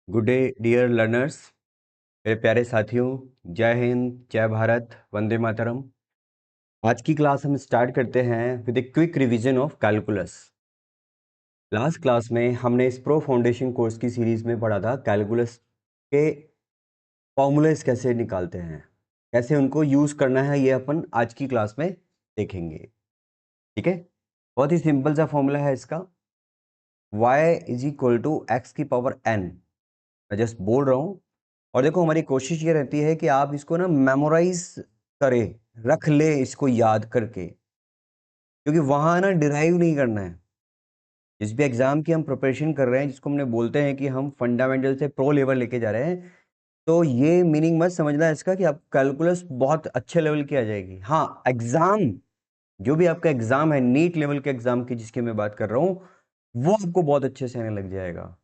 Good day dear learners, मेरे प्यारे साथियों। जय हिंद, जय भारत, वंदे मातरम। आज की क्लास हम स्टार्ट करते हैं with a quick revision of calculus. Last class में हमने इस प्रो फाउंडेशन कोर्स की सीरीज में पढ़ा था कैलकुलस के फॉर्मूलेस कैसे निकालते हैं, कैसे उनको यूज करना है, ये अपन आज की क्लास में देखेंगे। ठीक है, बहुत ही सिंपल सा फॉर्मूला है इसका। y is equal to x की पावर n। मैं जस्ट बोल रहा हूँ। और देखो, हमारी कोशिश ये रहती है कि आप इसको ना मेमोराइज करें, रख ले इसको याद करके, क्योंकि वहां ना डिराइव नहीं करना है। जिस भी एग्जाम की हम प्रिपरेशन कर रहे हैं, जिसको हमने बोलते हैं कि हम फंडामेंटल से प्रो लेवल लेके जा रहे हैं, तो ये मीनिंग मत समझना है इसका कि आप कैलकुलस बहुत अच्छे लेवल की आ जाएगी। हाँ, एग्जाम, जो भी आपका एग्जाम है नीट लेवल के एग्जाम की जिसकी मैं बात कर रहा हूँ, वो आपको बहुत अच्छे से आने लग जाएगा।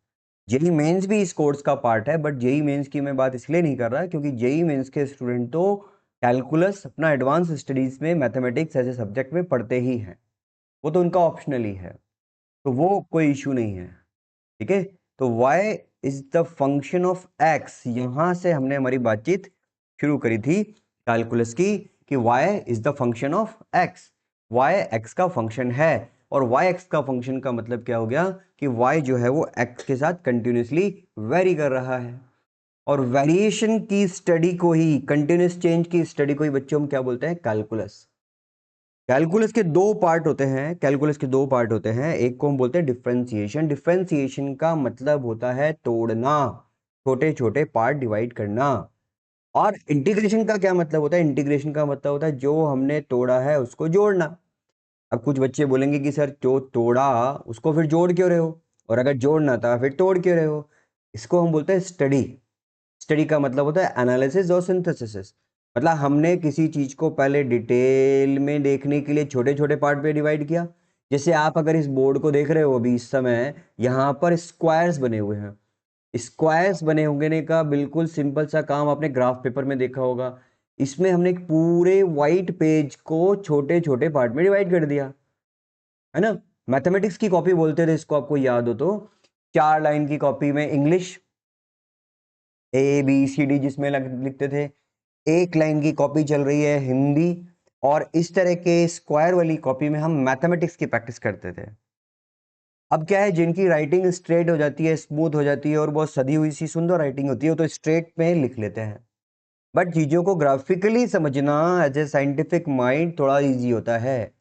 जेई मेंस भी इस कोर्स का पार्ट है, बट जेई मेंस की मैं बात इसलिए नहीं कर रहा क्योंकि जेई मेंस के स्टूडेंट तो कैलकुलस अपना एडवांस स्टडीज में, मैथमेटिक्स ऐसे सब्जेक्ट में पढ़ते ही हैं, वो तो उनका ऑप्शनल ही है, तो वो कोई इशू नहीं है। ठीक है, तो y is the function of x, यहां से हमने हमारी बातचीत शुरू करी थी कैलकुलस की कि y is the function of x। y x का फंक्शन है, और y x का फंक्शन का मतलब क्या हो गया कि y जो है वो x के साथ कंटिन्यूसली वेरी कर रहा है। और वेरिएशन की स्टडी को ही, कंटिन्यूस चेंज की स्टडी को ही बच्चों हम क्या बोलते हैं? कैलकुलस। कैलकुलस के दो पार्ट होते हैं, कैलकुलस के दो पार्ट होते हैं। एक को हम बोलते हैं डिफरेंशिएशन। डिफरेंशिएशन का मतलब होता है तोड़ना, छोटे छोटे पार्ट डिवाइड करना। और इंटीग्रेशन का क्या मतलब होता है? इंटीग्रेशन का मतलब होता है जो हमने तोड़ा है उसको जोड़ना। अब कुछ बच्चे बोलेंगे कि सर, जो तोड़ा उसको फिर जोड़ क्यों रहे हो, और अगर जोड़ना था फिर तोड़ क्यों रहे हो? इसको हम बोलते हैं स्टडी। स्टडी का मतलब होता है एनालिसिस और सिंथेसिस। मतलब हमने किसी चीज को पहले डिटेल में देखने के लिए छोटे छोटे पार्ट पे डिवाइड किया। जैसे आप अगर इस बोर्ड को देख रहे हो अभी इस समय, यहाँ पर स्क्वायर्स बने हुए हैं। स्क्वायर्स बने होने का बिल्कुल सिंपल सा काम आपने ग्राफ पेपर में देखा होगा। इसमें हमने एक पूरे व्हाइट पेज को छोटे छोटे पार्ट में डिवाइड कर दिया, है ना। मैथमेटिक्स की कॉपी बोलते थे इसको, आपको याद हो तो। 4 लाइन की कॉपी में इंग्लिश ABCD जिसमें लिखते थे, 1 लाइन की कॉपी चल रही है हिंदी, और इस तरह के स्क्वायर वाली कॉपी में हम मैथमेटिक्स की प्रैक्टिस करते थे। अब क्या है, जिनकी राइटिंग स्ट्रेट हो जाती है, स्मूथ हो जाती है, और बहुत सदी हुई सी सुंदर राइटिंग होती है, तो स्ट्रेट में लिख लेते हैं। बट चीजों को ग्राफिकली समझना एज ए साइंटिफिक माइंड थोड़ा इजी होता है।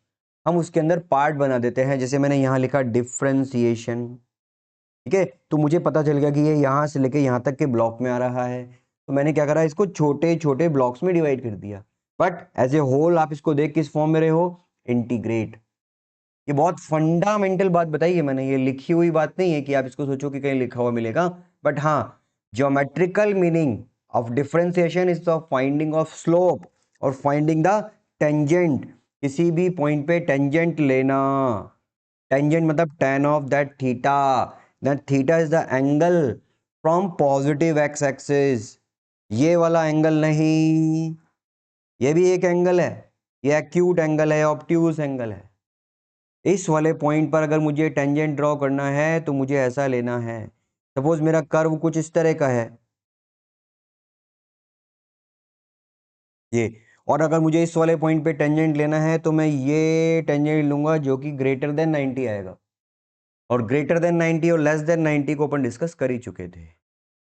हम उसके अंदर पार्ट बना देते हैं। जैसे मैंने यहाँ लिखा डिफरेंशिएशन, ठीक है, तो मुझे पता चल गया कि ये यहाँ से लेके यहाँ तक के ब्लॉक में आ रहा है, तो मैंने क्या करा, इसको छोटे छोटे ब्लॉक्स में डिवाइड कर दिया। बट एज ए होल आप इसको देख किस फॉर्म में रहे हो? इंटीग्रेट। ये बहुत फंडामेंटल बात बताई है मैंने, ये लिखी हुई बात नहीं है कि आप इसको सोचो कि कहीं लिखा हुआ मिलेगा। बट हाँ, geometrical meaning of differentiation is the finding of slope और फाइंडिंग द टेंजेंट। किसी भी पॉइंट पे टेंजेंट लेना। टेंजेंट मतलब tan of that theta. That theta is the angle from positive x axis. ये वाला एंगल नहीं, ये भी एक एंगल है, ये एक्यूट एंगल है, ऑब्ट्यूज एंगल है। इस वाले पॉइंट पर अगर मुझे टेंजेंट ड्रॉ करना है तो मुझे ऐसा लेना है। सपोज मेरा कर्व कुछ इस तरह का है, ये, और अगर मुझे इस वाले पॉइंट पे टेंजेंट लेना है तो मैं ये टेंजेंट लूंगा जो कि ग्रेटर देन 90 आएगा। और ग्रेटर देन 90 और लेस देन 90 को अपन डिस्कस कर ही चुके थे।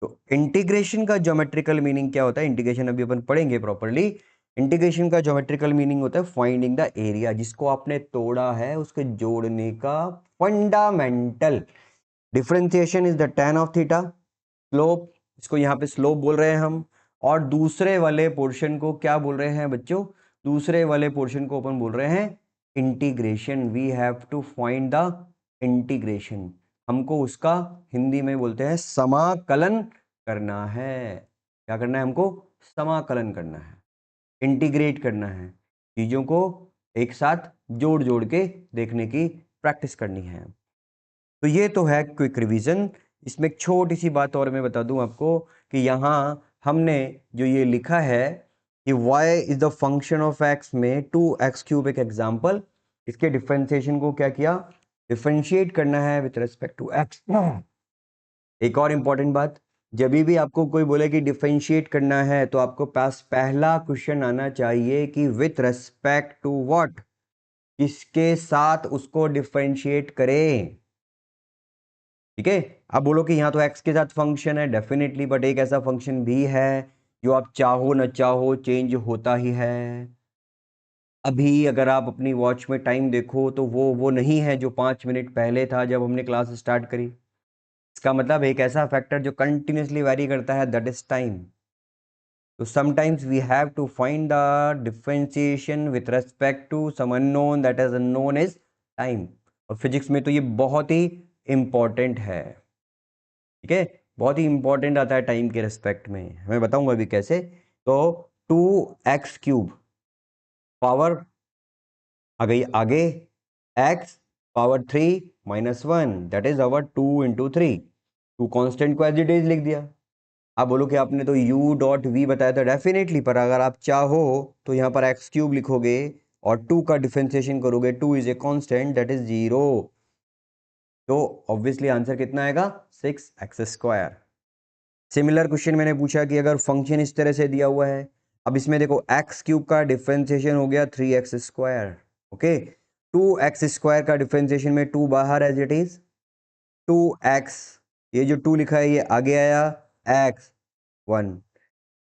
तो इंटीग्रेशन का ज्योमेट्रिकल मीनिंग क्या होता है? इंटीग्रेशन अभी अपन पढ़ेंगे प्रॉपर्ली। इंटीग्रेशन का ज्योमेट्रिकल मीनिंग होता है फाइंडिंग द एरिया, जिसको आपने तोड़ा है उसके जोड़ने का fundamental. Differentiation is the tan of theta. Slope, इसको यहाँ पे स्लोप बोल रहे हैं हम। और दूसरे वाले पोर्शन को क्या बोल रहे हैं बच्चों? दूसरे वाले पोर्शन को अपन बोल रहे हैं integration. We have to find the integration. हमको उसका हिंदी में बोलते हैं समाकलन करना है। क्या करना है हमको? समाकलन करना है, इंटीग्रेट करना है, चीजों को एक साथ जोड़ जोड़ के देखने की प्रैक्टिस करनी है। तो ये तो है क्विक रिवीजन। इसमें एक छोटी सी बात और मैं बता दूं आपको कि यहाँ हमने जो ये लिखा है कि y is the function of x में 2x³ एक एग्जाम्पल, इसके डिफरेंशिएशन को क्या किया? डिफरेंशिएट करना है विथ रेस्पेक्ट टू x। एक और इंपॉर्टेंट बात, जब भी आपको कोई बोले कि डिफरेंशिएट करना है तो आपको पास पहला क्वेश्चन आना चाहिए कि विथ रेस्पेक्ट टू व्हाट, किसके साथ उसको डिफरेंशिएट करें। ठीक है, अब बोलो कि यहाँ तो x के साथ फंक्शन है, डेफिनेटली, बट एक ऐसा फंक्शन भी है जो आप चाहो न चाहो चेंज होता ही है। अभी अगर आप अपनी वॉच में टाइम देखो तो वो नहीं है जो 5 मिनट पहले था जब हमने क्लास स्टार्ट करी। इसका मतलब एक ऐसा फैक्टर जो कंटिन्यूसली वेरी करता है, दैट इज टाइम। तो sometimes we have to find the differentiation with respect to some unknown, that is unknown is time. और फिजिक्स में तो ये बहुत ही इंपॉर्टेंट है। ठीक है, बहुत ही इंपॉर्टेंट आता है टाइम के रेस्पेक्ट में, मैं बताऊंगा अभी कैसे। तो 2x³ पावर आ गई आगे, x power 3 - 1, that is our 2 × 3। 2 constant को एज इट इज लिख दिया। आप बोलो कि आपने तो u.v बताया था, डेफिनेटली, पर अगर आप चाहो तो यहाँ पर x³ लिखोगे और 2 का डिफरेंशिएशन करोगे, 2 is a constant, that is 0। तो ऑब्वियसली आंसर कितना आएगा, 6x²। सिमिलर क्वेश्चन मैंने पूछा कि अगर फंक्शन इस तरह से दिया हुआ है, अब इसमें देखो x³ का डिफरेंशिएशन हो गया 3x²। ओके, 2x² का डिफरेंशिएशन में 2 बाहर एज इट इज 2x, ये जो 2 लिखा है ये आगे आया, x1।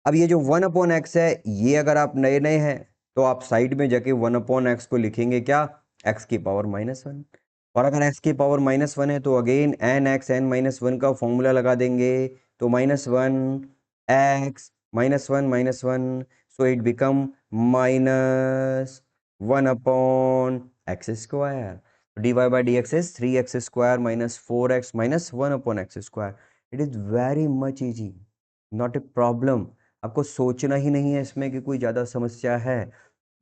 अब ये जो 1/x है, ये अगर आप नए नए हैं तो आप साइड में जाके 1/x को लिखेंगे क्या, x⁻⁻1। और अगर x⁻⁻1 है तो अगेन nx n-1 का फॉर्मूला लगा देंगे, तो -1 x -1 so it become -1/x²। dy/dx is 3x² - 4x - 1/x²। It is very much easy, not a problem. आपको सोचना ही नहीं है इसमें कि कोई ज़्यादा समस्या है।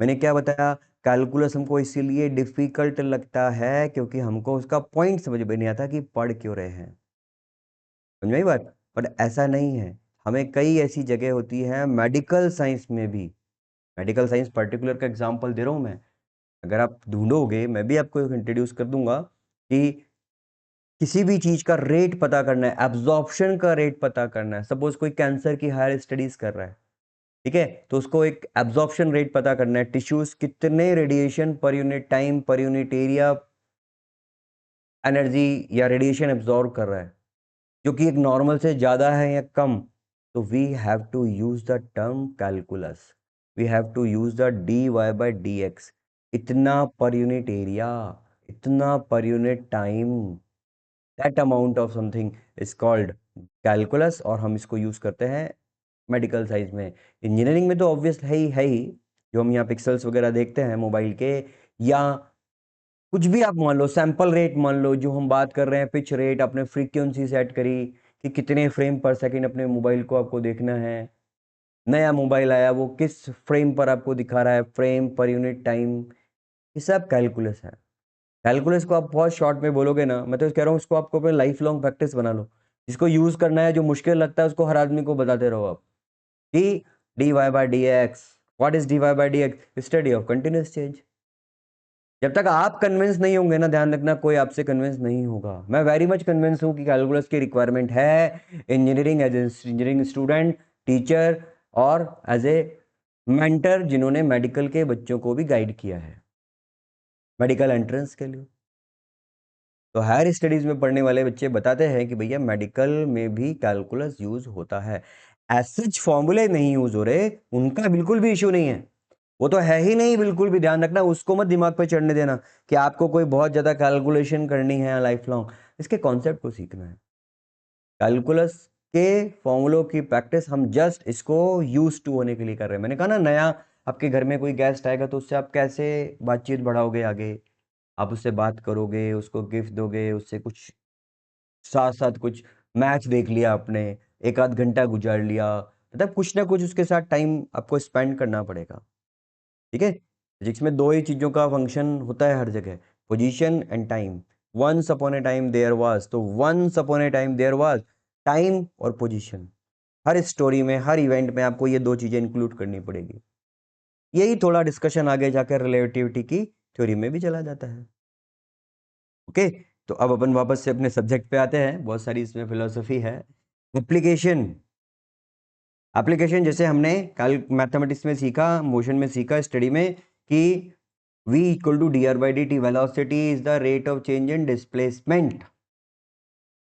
मैंने क्या बताया, कैलकुलस हमको इसीलिए डिफिकल्ट लगता है क्योंकि हमको उसका पॉइंट समझ में नहीं आता कि पढ़ क्यों रहे हैं। समझ में आई बात? बट ऐसा नहीं है, हमें कई ऐसी जगह होती है मेडिकल साइंस में भी। मेडिकल साइंस पर्टिकुलर का एग्जांपल दे रहा हूँ मैं, अगर आप ढूंढोगे मैं भी आपको इंट्रोड्यूस कर दूंगा कि किसी भी चीज का रेट पता करना है, एब्जॉर्प्शन का रेट पता करना है। सपोज कोई कैंसर की हायर स्टडीज कर रहा है, ठीक है, तो उसको एक एब्जॉर्प्शन रेट पता करना है, टिश्यूज कितने रेडिएशन पर यूनिट टाइम पर यूनिट एरिया एनर्जी या रेडिएशन एब्जॉर्ब कर रहा है, जो कि एक नॉर्मल से ज्यादा है या कम। तो we have to use the term calculus, we have to use the dy/dx। इतना पर यूनिट एरिया, इतना पर unit time, that amount of something is called calculus, और हम इसको यूज करते हैं मेडिकल साइंस में। इंजीनियरिंग में तो ऑब्वियस है ही, जो हम यहाँ पिक्सल्स वगैरह देखते हैं मोबाइल के, या कुछ भी आप मान लो, सैंपल रेट मान लो, जो हम बात कर रहे हैं पिच रेट, आपने फ्रीक्वेंसी सेट करी कि कितने फ्रेम पर सेकंड अपने मोबाइल को आपको देखना है। नया मोबाइल आया, वो किस फ्रेम पर आपको दिखा रहा है, फ्रेम पर यूनिट टाइम, ये सब कैलकुलस है। कैलकुलस को आप बहुत शॉर्ट में बोलोगे ना, मैं तो कह रहा हूँ उसको आपको अपने लाइफ लॉन्ग प्रैक्टिस बना लो। जिसको यूज करना है, जो मुश्किल लगता है, उसको हर आदमी को बताते रहो आप कि dy/dx, what is dy/dx, study of continuous change. जब तक आप कन्विंस नहीं होंगे ना, ध्यान रखना, कोई आपसे कन्विंस नहीं होगा। मैं वेरी मच कन्विंस हूँ कि कैलकुलस की रिक्वायरमेंट है engineering, as engineering student, teacher, और एज ए मेंटर जिन्होंने मेडिकल के बच्चों को भी गाइड किया है मेडिकल एंट्रेंस के लिए। तो हायर स्टडीज में पढ़ने वाले बच्चे बताते हैं कि भैया मेडिकल में भी कैलकुलस यूज होता है। एसएच फॉर्मूले नहीं यूज हो रहे, उनका बिल्कुल भी इश्यू नहीं है, वो तो है ही नहीं, बिल्कुल भी ध्यान रखना, उसको मत दिमाग पे चढ़ने देना कि आपको कोई बहुत ज्यादा कैलकुलेशन करनी है लाइफ लॉन्ग। इसके कॉन्सेप्ट को सीखना है। कैलकुलस के फॉर्मूलों की प्रैक्टिस हम जस्ट इसको यूज टू होने के लिए कर रहे हैं। मैंने कहा ना, नया आपके घर में कोई गेस्ट आएगा तो उससे आप कैसे बातचीत बढ़ाओगे आगे, आप उससे बात करोगे, उसको गिफ्ट दोगे, उससे कुछ साथ साथ कुछ मैच देख लिया आपने, एक आध घंटा गुजार लिया, मतलब कुछ ना कुछ उसके साथ टाइम आपको स्पेंड करना पड़ेगा। ठीक है, फिजिक्स में दो ही चीजों का फंक्शन होता है हर जगह, position and time. Once upon a time there was, तो once upon a time there was, time और पोजीशन। हर स्टोरी में, हर इवेंट में आपको ये दो चीजें इंक्लूड करनी पड़ेगी। यही थोड़ा डिस्कशन आगे जाकर रिलेटिविटी की थ्योरी में भी चला जाता है। ओके, तो अब अपन वापस से अपने सब्जेक्ट पे आते हैं, बहुत सारी इसमें फिलोसफी है। एप्लीकेशन जैसे हमने कल मैथमेटिक्स में सीखा, मोशन में सीखा, स्टडी में कि v equal to d r by d t, velocity is the rate of change in displacement,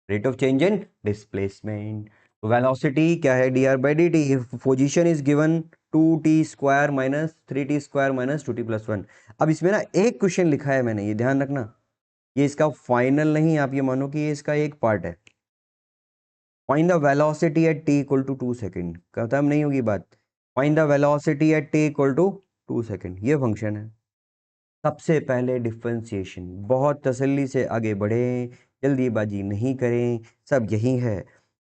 rate of change in displacement. तो वेलोसिटी क्या है, d r by d t, position is given 2t² minus 3t² minus 2t+1। अब इसमें ना एक question लिखा है मैंने, ये ध्यान रखना, ये इसका फाइनल नहीं, आप ये मानो कि ये इसका एक पार्ट है। Find the velocity at t equal to 2 second, खत्म नहीं होगी बात। Find the velocity at t equal to 2 second, ये फंक्शन है। सबसे पहले डिफरेंशिएशन, बहुत तसल्ली से आगे बढ़ें, जल्दीबाजी नहीं करें, सब यही है।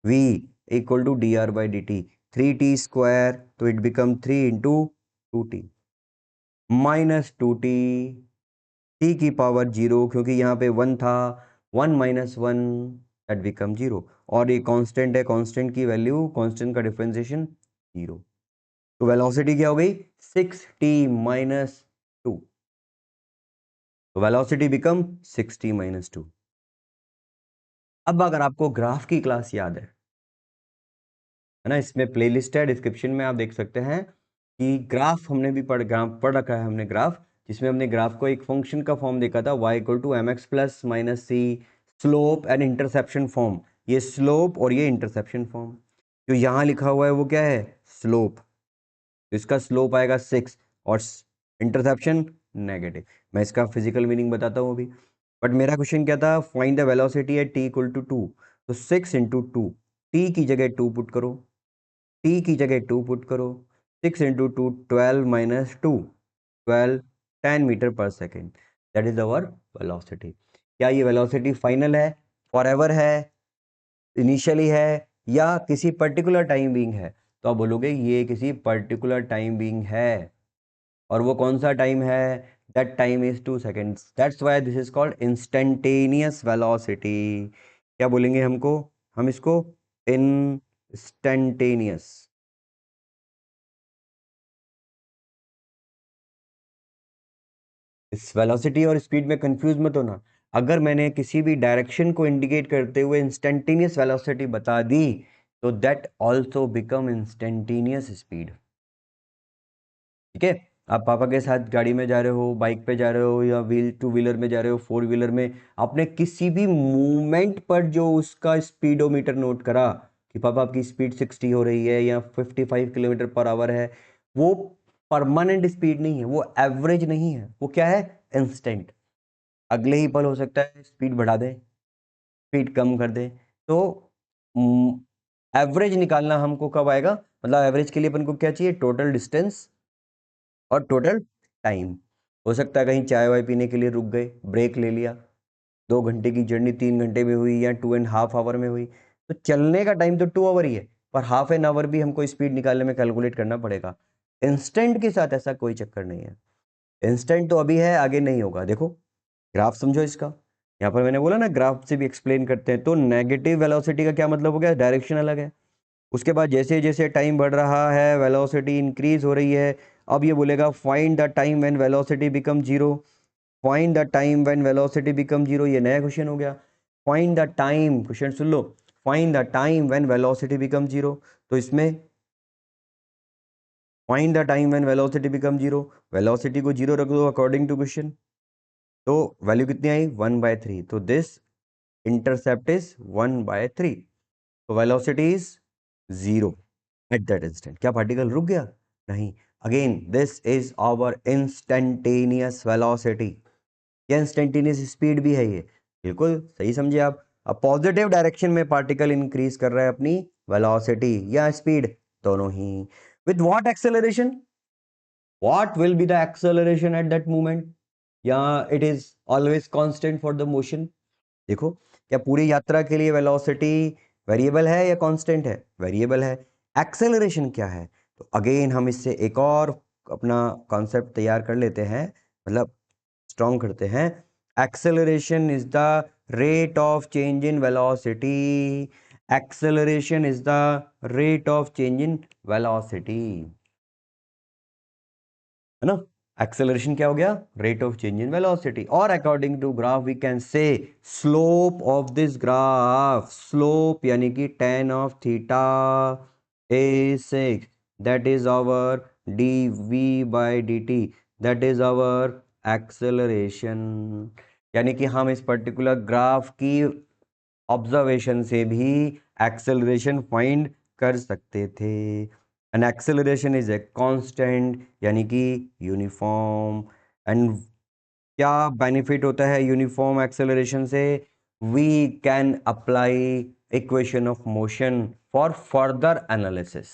v equal to d r by d t, 3t² तो it become 3 into 2t minus 2t, t की पावर 0, क्योंकि यहाँ पे 1 था, 1 माइनस 1 दैट बिकम 0, और ये कांस्टेंट है, कांस्टेंट की वैल्यू, कांस्टेंट का डिफरेंशिएशन 0। तो वेलोसिटी क्या हो गई, 6t माइनस 2, तो वेलोसिटी बिकम 6t माइनस 2। अब अगर आपको ग्राफ की क्लास याद है ना, इसमें प्लेलिस्ट है, डिस्क्रिप्शन में आप देख सकते हैं कि ग्राफ हमने भी पढ़ रखा है हमने ग्राफ, जिसमें हमने ग्राफ को एक फंक्शन का फॉर्म देखा था, y equal to mx plus minus c, slope and interception form, ये स्लोप और ये इंटरसेप्शन फॉर्म। जो यहाँ लिखा हुआ है वो क्या है, स्लोप, तो इसका स्लोप आएगा 6 और इंटरसेप्शन नेगेटिव। मैं इसका फिजिकल मीनिंग बताता हूँ अभी, बट मेरा क्वेश्चन क्या था, find the velocity at t equal to 2, तो 6 इंटू 2, टी की जगह 2 पुट करो, t की जगह 2 पुट करो, 6 इंटू 2 12 माइनस 2 12 10 मीटर पर second, that is our velocity. क्या ये वेलोसिटी फाइनल है, फॉरएवर है, इनिशियली है, या किसी पर्टिकुलर टाइम बीइंग है? तो आप बोलोगे ये किसी पर्टिकुलर टाइम बीइंग है, और वो कौन सा टाइम है, that time is 2 seconds, that's why this is called instantaneous velocity. क्या बोलेंगे हमको, हम इसको इंस्टेंटेनियस। इस वेलोसिटी और स्पीड में कंफ्यूज मत होना, अगर मैंने किसी भी डायरेक्शन को इंडिकेट करते हुए इंस्टेंटेनियस वेलोसिटी बता दी, तो that also become instantaneous speed. ठीक है, आप पापा के साथ गाड़ी में जा रहे हो, बाइक पे जा रहे हो, या व्हील टू व्हीलर में जा रहे हो, फोर व्हीलर में, आपने किसी भी मूवमेंट पर जो उसका स्पीडोमीटर नोट करा कि पापा आपकी स्पीड 60 हो रही है या 55 किलोमीटर पर आवर है, वो परमानेंट स्पीड नहीं है, वो एवरेज नहीं है, वो क्या है, इंस्टेंट। अगले ही पल हो सकता है स्पीड बढ़ा दे, स्पीड कम कर दे। तो एवरेज निकालना हमको कब आएगा, मतलब एवरेज के लिए अपन को क्या चाहिए, टोटल डिस्टेंस और टोटल टाइम। हो सकता है कहीं चाय वाय पीने के लिए रुक गए, ब्रेक ले लिया, 2 घंटे की जर्नी 3 घंटे में हुई या 2.5 आवर में हुई, तो चलने का टाइम तो 2 आवर ही है, पर हाफ एन आवर भी हमको स्पीड निकालने में कैलकुलेट करना पड़ेगा। इंस्टेंट के साथ ऐसा कोई चक्कर नहीं है, इंस्टेंट तो अभी है, आगे नहीं होगा। देखो ग्राफ समझो इसका, यहाँ पर मैंने बोला ना ग्राफ से भी एक्सप्लेन करते हैं, तो नेगेटिव वेलोसिटी का क्या मतलब हो गया, डायरेक्शन अलग है। उसके बाद जैसे जैसे टाइम बढ़ रहा है वेलोसिटी इंक्रीज हो रही है। अब ये बोलेगा find the time when velocity become zero, find the time when velocity become zero, ये नया क्वेश्चन हो गया। Find the time, question soon low, find the time when velocity become zero, तो इसमें find the time when velocity become zero, velocity को zero रख दो according to question, तो वैल्यू कितनी आई 1/3, तो दिस इंटरसेप्ट इज 1/3, तो velocity is 0 at that instant. क्या पार्टिकल रुक गया, नहीं। Again this is our instantaneous velocity, या इंस्टेंटेनियस स्पीड भी है ये, बिल्कुल सही समझे आप। अब पॉजिटिव डायरेक्शन में पार्टिकल इंक्रीज कर रहा है अपनी वेलोसिटी या स्पीड, दोनों ही। With what acceleration, what will be the acceleration at that moment, या it is always constant for the motion? देखो, क्या पूरी यात्रा के लिए वेलोसिटी वेरिएबल है या कांस्टेंट है, वेरिएबल है। एक्सेलरेशन क्या है, तो अगेन हम इससे एक और अपना कॉन्सेप्ट तैयार कर लेते हैं, मतलब स्ट्रॉन्ग करते हैं। Acceleration is the rate of change in velocity, acceleration is the rate of change in velocity, है ना। एक्सेलरेशन क्या हो गया? Rate of change in velocity. और according to graph we can say slope of this graph, slope यानी कि tan of theta is 6, that is our dv by dt, that is our acceleration। यानी कि हम इस पर्टिकुलर ग्राफ की observation से भी एक्सेलरेशन फाइंड कर सकते थे। And acceleration is a constant यानी कि यूनिफॉर्म। एंड क्या बेनिफिट होता है यूनिफॉर्म एक्सेलरेशन से? We can apply equation of motion for further analysis,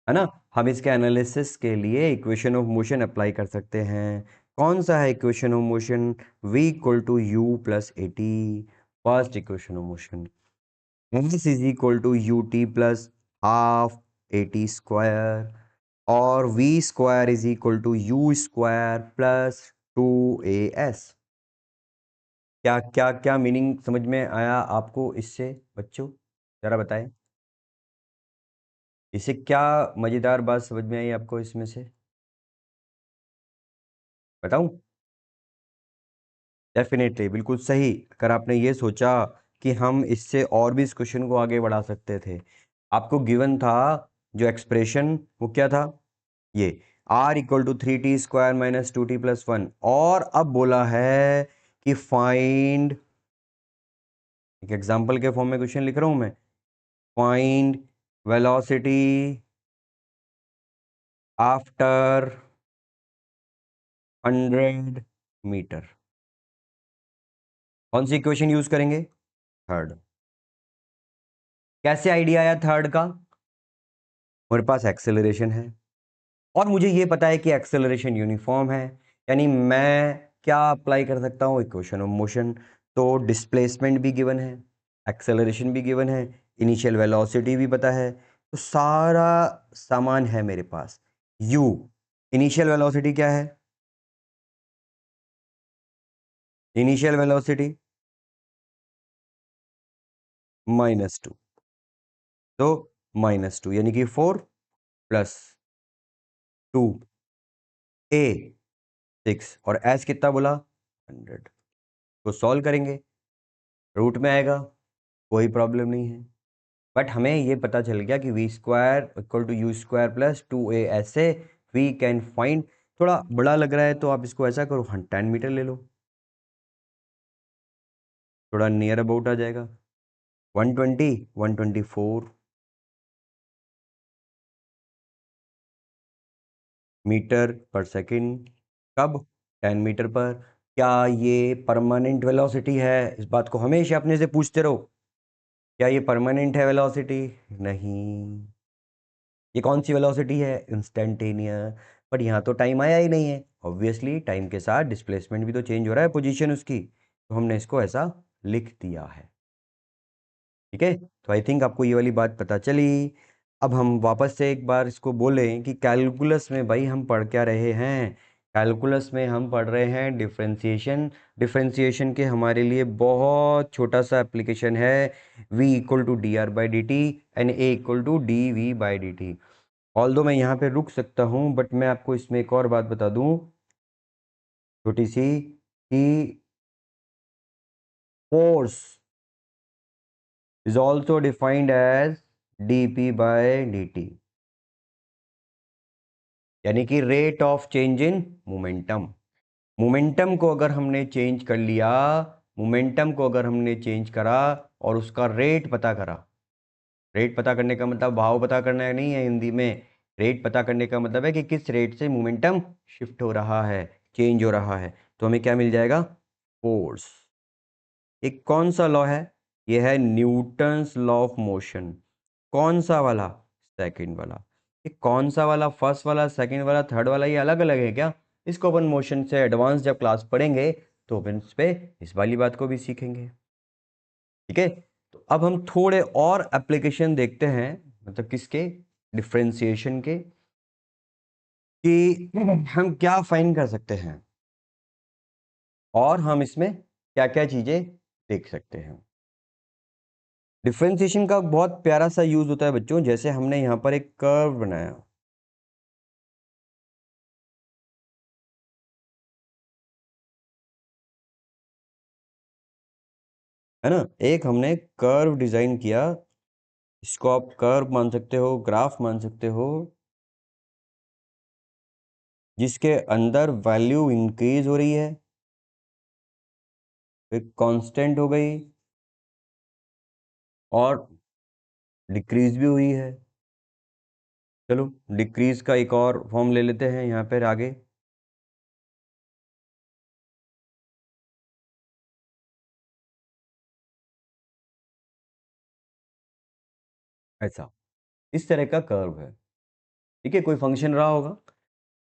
है ना। हम इसके एनालिसिस के लिए इक्वेशन ऑफ मोशन अप्लाई कर सकते हैं। कौन सा है equation of motion? v equal to u plus a t, first equation of motion. S is equal to u t plus half a t square, और v square is equal to u square plus 2as। क्या क्या क्या meaning समझ में आया आपको इससे बच्चों? जरा बताएं, इससे क्या मजेदार बात समझ में आई आपको इसमें से? बताऊं? डेफिनेटली बिल्कुल सही। अगर आपने ये सोचा कि हम इससे और भी इस क्वेश्चन को आगे बढ़ा सकते थे, आपको गिवन था जो एक्सप्रेशन, वो क्या था? ये r equal to 3t² minus 2t+1। और अब बोला है कि फाइंड, एक एग्जाम्पल के फॉर्म में क्वेश्चन लिख रहा हूं मैं, फाइंड वेलोसिटी आफ्टर 100 मीटर। कौन सी इक्वेशन यूज करेंगे? थर्ड। कैसे आइडिया आया थर्ड का? मेरे पास एक्सेलरेशन है और मुझे ये पता है कि एक्सेलरेशन यूनिफॉर्म है, यानी मैं क्या अप्लाई कर सकता हूँ? Equation of motion. तो डिस्प्लेसमेंट भी गिवन है, एक्सेलरेशन भी गिवन है, इनिशियल वेलोसिटी भी पता है, तो सारा सामान है मेरे पास। u, इनिशियल वेलोसिटी क्या है? इनिशियल वेलोसिटी -2, तो -2 यानी कि 4 प्लस 2 a 6 और s कितना बोला? 100। तो सॉल्व करेंगे, रूट में आएगा, कोई प्रॉब्लम नहीं है। बट हमें ये पता चल गया कि v square equal to u square plus 2a, ऐसे वी कैन फाइंड। थोड़ा बड़ा लग रहा है तो आप इसको ऐसा करो, 10 मीटर ले लो, थोड़ा नियर अबाउट आ जाएगा। 120, 124 मीटर पर सेकंड। कब? 10 मीटर पर। क्या ये परमानेंट वेलोसिटी है? इस बात को हमेशा अपने से पूछते रहो, क्या ये परमानेंट है वेलोसिटी? नहीं। ये कौन सी वेलोसिटी है? इंस्टेंटेनियस। बट यहाँ तो टाइम आया ही नहीं है, ऑब्वियसली टाइम के साथ डिस्प्लेसमेंट भी तो चेंज हो रहा है, पोजीशन उसकी, तो हमने इसको ऐसा लिख दिया है। ठीक है, तो आई थिंक आपको ये वाली बात पता चली। अब हम वापस से एक बार इसको बोलें कि कैलकुलस में भाई हम पढ़ क्या रहे हैं? कैलकुलस में हम पढ़ रहे हैं डिफरेंशिएशन। डिफरेंशिएशन के हमारे लिए बहुत छोटा सा एप्लीकेशन है, v equal to d r by d t and a equal to d v by d t. Although मैं यहाँ पे रुक सकता हूँ, बट मैं आपको इसमें एक और बात बता दूँ छोटी सी, कि force is also defined as dp by dt, यानी कि rate of change in momentum. Momentum को अगर हमने चेंज कर लिया, मोमेंटम को अगर हमने चेंज करा और उसका रेट पता करा, रेट पता करने का मतलब भाव पता करना नहीं है हिंदी में, रेट पता करने का मतलब है कि किस रेट से मोमेंटम शिफ्ट हो रहा है, चेंज हो रहा है, तो हमें क्या मिल जाएगा? फोर्स। एक कौन सा लॉ है? यह है न्यूटन्स लॉ ऑफ मोशन। कौन सा वाला? सेकंड वाला। ये कौन सा वाला? फर्स्ट वाला, सेकंड वाला, थर्ड वाला, ये अलग अलग है क्या? इसको अपन मोशन से एडवांस जब क्लास पढ़ेंगे तो अपन इस पे इस वाली बात को भी सीखेंगे। ठीक है, तो अब हम थोड़े और एप्लीकेशन देखते हैं, मतलब किसके? डिफरेंशिएशन के, कि हम क्या फाइन कर सकते हैं और हम इसमें क्या क्या चीजें देख सकते हैं। डिफरेंशिएशन का बहुत प्यारा सा यूज होता है बच्चों, जैसे हमने यहाँ पर एक कर्व बनाया, है ना। एक हमने कर्व डिजाइन किया, इसको आप कर्व मान सकते हो, ग्राफ मान सकते हो, जिसके अंदर वैल्यू इंक्रीज हो रही है, फिर कांस्टेंट हो गई और डिक्रीज भी हुई है। चलो डिक्रीज का एक और फॉर्म ले लेते हैं यहाँ पर आगे। ऐसा इस तरह का कर्व है, ठीक है, कोई फंक्शन रहा होगा।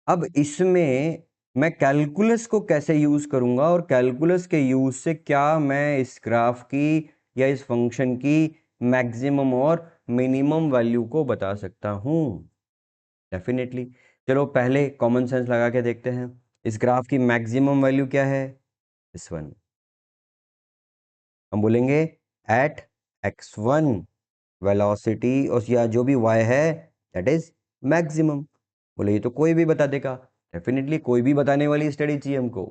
अब इसमें मैं कैलकुलस को कैसे यूज करूंगा और कैलकुलस के यूज से क्या मैं इस ग्राफ की या इस फंक्शन की मैक्सिमम और मिनिमम वैल्यू को बता सकता हूं। डेफिनेटली। चलो पहले कॉमन सेंस लगा के देखते हैं। इस ग्राफ की मैक्सिमम वैल्यू क्या है? इस वन। हम बोलेंगे एट x1 वेलोसिटी और या जो भी y है दैट इज मैक्सिमम। बोले ये तो कोई भी बता देगा। डेफिनेटली कोई भी बताने वाली स्टडी चाहिए हमको।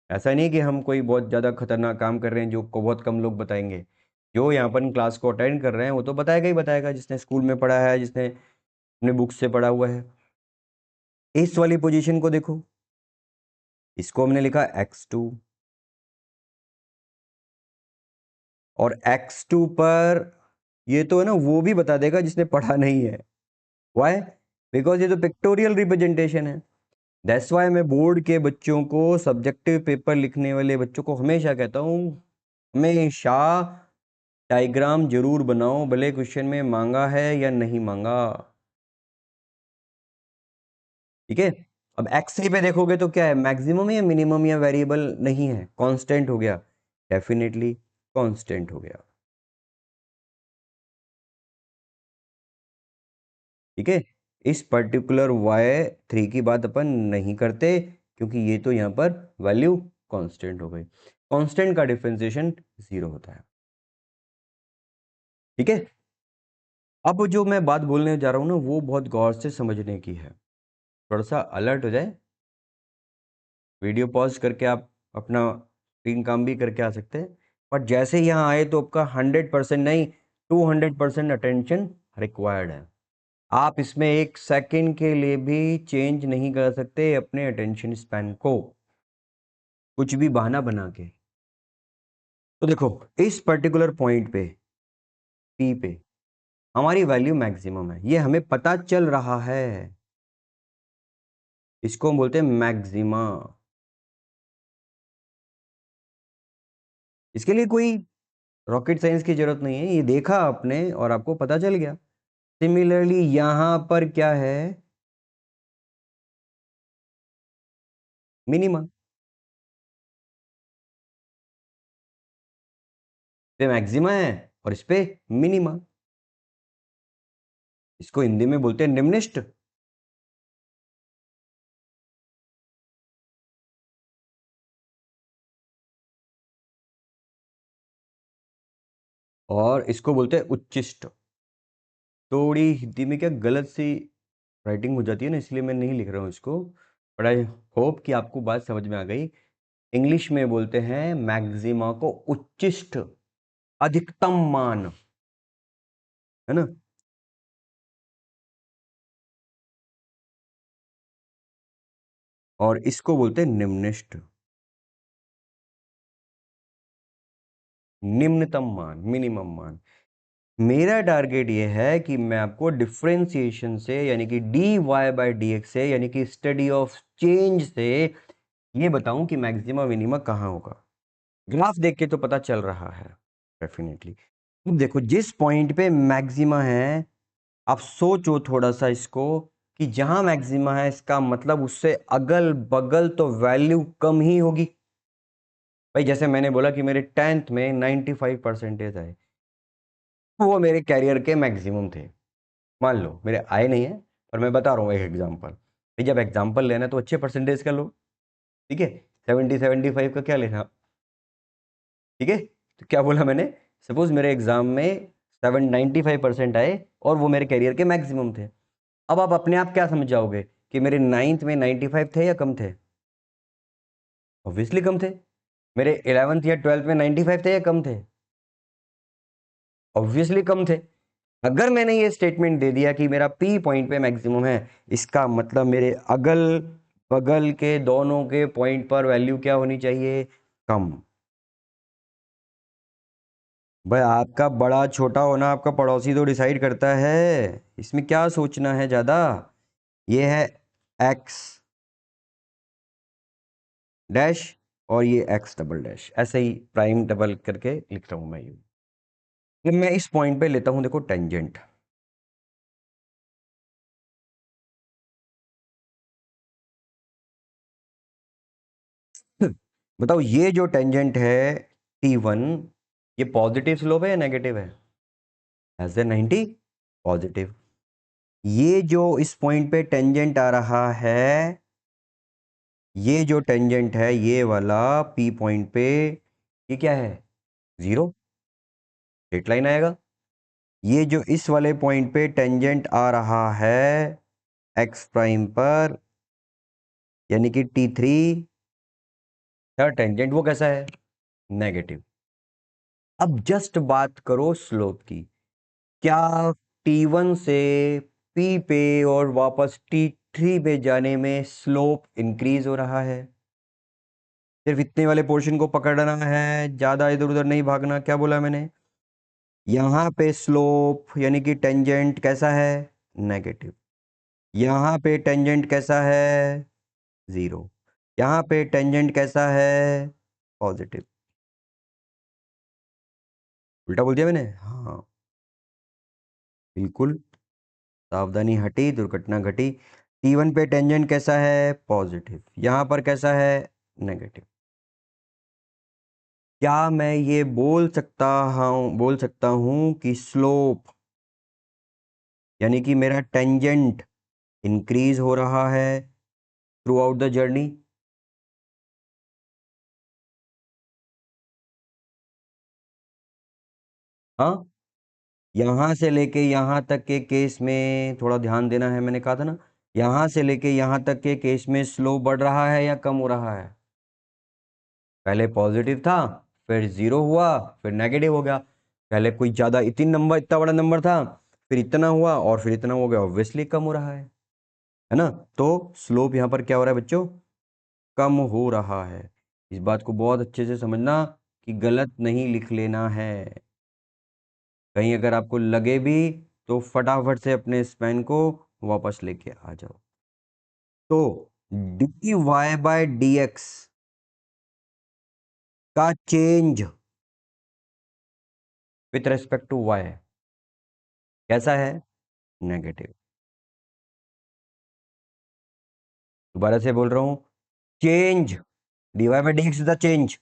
ऐसा नहीं कि हम कोई बहुत ज़्यादा खतरनाक काम कर रहे हैं जो को बहुत कम लोग बताएंगे। जो यहाँ पर क्लास को अटेंड कर रहे हैं वो तो बताएगा ही बताएगा, जिसने स्कूल में पढ़ा है, जिसने अपने बुक से पढ़ा हुआ है। इस वाली पोजीशन को देखो, इसको हमने लिखा x2 और x2 पर ये तो है ना वो भी बता देगा जिसने पढ़ा नहीं है। वाई? बिकॉज ये तो पिक्टोरियल रिप्रेजेंटेशन है। दैट्स वाई मैं बोर्ड के बच्चों को, सब्जेक्टिव पेपर लिखने वाले बच्चों को हमेशा कहता हूँ, हमेशा डायग्राम जरूर बनाओ, भले क्वेश्चन में मांगा है या नहीं मांगा। ठीक है। अब x3 पे देखोगे तो क्या है, मैक्सिमम या मिनिमम या वेरिएबल नहीं है, कांस्टेंट हो गया। डेफिनेटली कांस्टेंट हो गया। ठीक है। इस पर्टिकुलर y3 की बात अपन नहीं करते क्योंकि ये तो यहाँ पर वैल्यू कांस्टेंट हो गई। कांस्टेंट का डिफरेंशिएशन 0 होता है। ठीक है। अब जो मैं बात बोलने जा रहा हूँ ना वो बहुत गौर से समझने की है। थोड़ा सा अलर्ट हो जाए, वीडियो पॉज करके आप अपना स्क्रीन काम भी करके आ सकते हैं। बट जैसे यहाँ आए तो आपका 100% नहीं, 200% अटेंशन रिक्वायर्ड है। आप इसमें एक सेकंड के लिए भी चेंज नहीं कर सकते अपने अटेंशन स्पैन को, कुछ भी बहाना बना के। तो देखो इस पर्टिकुलर पॉइंट पे पी पे हमारी वैल्यू मैक्सिमम है, ये हमें पता चल रहा है। इसको हम बोलते हैं मैक्सिमा। इसके लिए कोई रॉकेट साइंस की जरूरत नहीं है, ये देखा आपने और आपको पता चल गया। सिमिलरली यहां पर क्या है, मिनिमा पे मैक्सिमा है और इस पे मिनिमा। इसको हिंदी में बोलते हैं निम्निष्ट। और इसको बोलते हैं उच्चिष्ट। थोड़ी हिंदी में क्या गलत सी राइटिंग हो जाती है ना, इसलिए मैं नहीं लिख रहा हूँ इसको। बट आई होप कि आपको बात समझ में आ गई। इंग्लिश में बोलते हैं मैक्सिमा को उच्चिष्ट, अधिकतम मान, है ना। और इसको बोलते हैं निम्निष्ट, निम्नतम मान, मिनिमम मान। मेरा टारगेट ये है कि मैं आपको डिफरेंशिएशन से यानी कि dy बाय dx से यानी कि स्टडी ऑफ चेंज से ये बताऊं कि मैक्सिमा मिनिमा कहाँ होगा। ग्राफ देख के तो पता चल रहा है डेफिनेटली। अब देखो जिस पॉइंट पे मैक्सिमा है, आप सोचो थोड़ा सा इसको कि जहां मैक्सिमा है इसका मतलब उससे अगल बगल तो वैल्यू कम ही होगी। भाई जैसे मैंने बोला कि मेरे 10th में 95% आए, वो मेरे कैरियर के मैक्सिमम थे। मान लो मेरे आए नहीं है पर मैं बता रहा हूँ एक एग्जांपल। भाई जब एग्जांपल लेना है तो अच्छे परसेंटेज का लो। ठीक है। 70-75 का क्या लेना। ठीक है। तो क्या बोला मैंने, सपोज मेरे एग्जाम में 795% आए और वो मेरे कैरियर के मैक्सिमम थे। अब आप अपने आप क्या समझ जाओगे कि मेरे 9th में 95 थे या कम थे? ऑब्वियसली कम थे। मेरे 11th या 12th में 95 थे या कम थे? ऑब्वियसली कम थे। अगर मैंने ये स्टेटमेंट दे दिया कि मेरा पी पॉइंट पे मैक्सिमम है, इसका मतलब मेरे अगल बगल के दोनों के पॉइंट पर वैल्यू क्या होनी चाहिए? कम। भाई आपका बड़ा छोटा होना आपका पड़ोसी तो डिसाइड करता है, इसमें क्या सोचना है ज्यादा। ये है एक्स डैश और ये एक्स डबल डैश, ऐसे ही प्राइम डबल करके लिख रहा हूं मैं। ये मैं इस पॉइंट पे लेता हूं, देखो टेंजेंट। बताओ ये जो टेंजेंट है T1, ये पॉजिटिव स्लोप है या नेगेटिव है? As a 90 positive. ये जो इस पॉइंट पे टेंजेंट आ रहा है, ये जो टेंजेंट है ये वाला P पॉइंट पे, ये क्या है? जीरो, स्ट्रेट लाइन आएगा। ये जो इस वाले पॉइंट पे टेंजेंट आ रहा है एक्स प्राइम पर, यानी कि T3, थर्ड टेंजेंट, वो कैसा है? नेगेटिव। अब जस्ट बात करो स्लोप की। क्या T1 से P पे और वापस T3 पे जाने में स्लोप इंक्रीज हो रहा है? सिर्फ इतने वाले पोर्शन को पकड़ना है, ज्यादा इधर उधर नहीं भागना। क्या बोला मैंने? यहां पे स्लोप यानी कि टेंजेंट कैसा है? नेगेटिव। यहां पे टेंजेंट कैसा है? जीरो। यहां पे टेंजेंट कैसा है? पॉजिटिव। उल्टा बोल दिया मैंने? हाँ बिल्कुल, सावधानी हटी, दुर्घटना घटी। T1 पे टेंजेंट कैसा है? पॉजिटिव। यहां पर कैसा है? नेगेटिव। क्या मैं ये बोल सकता हूं कि स्लोप यानी कि मेरा टेंजेंट इंक्रीज हो रहा है थ्रू आउट द जर्नी? हाँ, यहां से लेके यहां तक के केस में थोड़ा ध्यान देना है, मैंने कहा था ना। यहां से लेके यहां तक के केस में स्लोप बढ़ रहा है या कम हो रहा है? पहले पॉजिटिव था, फिर जीरो हुआ, फिर नेगेटिव हो गया। पहले कोई ज्यादा इतना बड़ा नंबर था, फिर इतना हुआ और फिर इतना हो गया, ऑब्वियसली कम हो रहा है ना। तो स्लोप यहाँ पर क्या हो रहा है बच्चों? कम हो रहा है। इस बात को बहुत अच्छे से समझना कि गलत नहीं लिख लेना है। कहीं अगर आपको लगे भी तो फटाफट से अपने इस पेन को वापस लेके आ जाओ। तो d y by d x का change with respect to y कैसा है? नेगेटिव। दोबारा से बोल रहा हूं, change, d y by d x the change,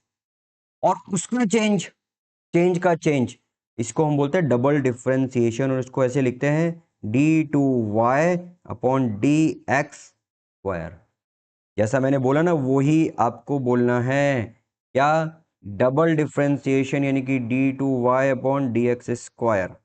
और उसका चेंज, चेंज का चेंज, इसको हम बोलते हैं डबल डिफरेंशिएशन, और इसको ऐसे लिखते हैं D2y upon D x square. जैसा मैंने बोला ना वही आपको बोलना है। क्या? डबल डिफरेंशिएशन यानी कि D2y upon D x square.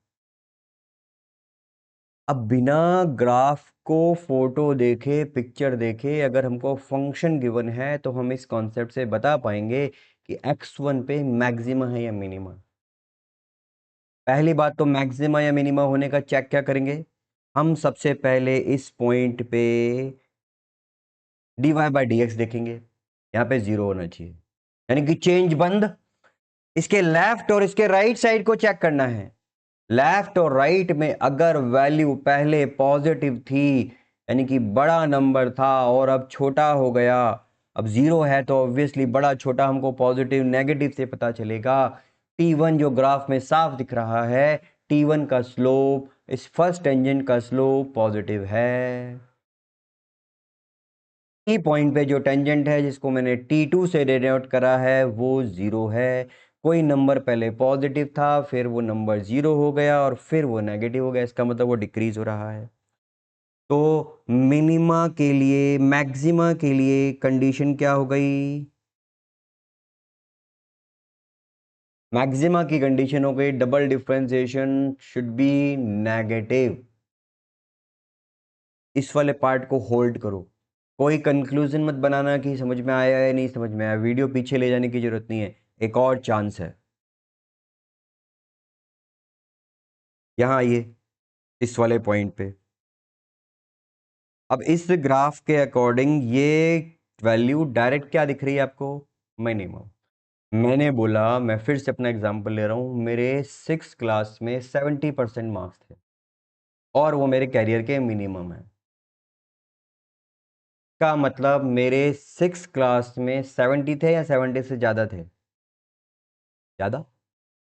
अब बिना ग्राफ को फोटो देखे, पिक्चर देखे, अगर हमको फंक्शन गिवन है तो हम इस कॉन्सेप्ट से बता पाएंगे कि x1 पे मैक्सिमा है या मिनिमा। पहली बात तो मैक्सिमा या मिनिमा होने का चेक क्या करेंगे? हम सबसे पहले इस पॉइंट पे dy बाई डी एक्स देखेंगे, यहाँ पे जीरो होना चाहिए, यानी कि चेंज बंद। इसके लेफ्ट और इसके राइट साइड को चेक करना है। लेफ्ट और राइट में अगर वैल्यू पहले पॉजिटिव थी, यानी कि बड़ा नंबर था और अब छोटा हो गया, अब जीरो है, तो ऑब्वियसली बड़ा छोटा हमको पॉजिटिव नेगेटिव से पता चलेगा। T1 जो ग्राफ में साफ दिख रहा है, T1 का स्लोप, इस फर्स्ट टेंजेंट का स्लोप पॉजिटिव है। ई पॉइंट पे जो टेंजेंट है जिसको मैंने T2 से डिनोट करा है वो जीरो है। कोई नंबर पहले पॉजिटिव था, फिर वो नंबर जीरो हो गया और फिर वो नेगेटिव हो गया, इसका मतलब वो डिक्रीज हो रहा है। तो मिनिमा के लिए, मैक्सिमा के लिए कंडीशन क्या हो गई? मैक्सिमा की कंडीशन हो गई double differentiation should be negative. इस वाले पार्ट को होल्ड करो। कोई कंक्लूजन मत बनाना कि समझ में आया या नहीं समझ में आया, वीडियो पीछे ले जाने की जरूरत नहीं है, एक और चांस है। यहाँ आइए इस वाले पॉइंट पे। अब इस ग्राफ के अकॉर्डिंग ये वैल्यू डायरेक्ट क्या दिख रही है आपको? मिनिमम। मैंने बोला, मैं फिर से अपना एग्जांपल ले रहा हूं, मेरे 6 क्लास में 70% मार्क्स थे और वो मेरे कैरियर के मिनिमम है। का मतलब मेरे 6 क्लास में 70 थे या 70 से ज्यादा थे? ज्यादा।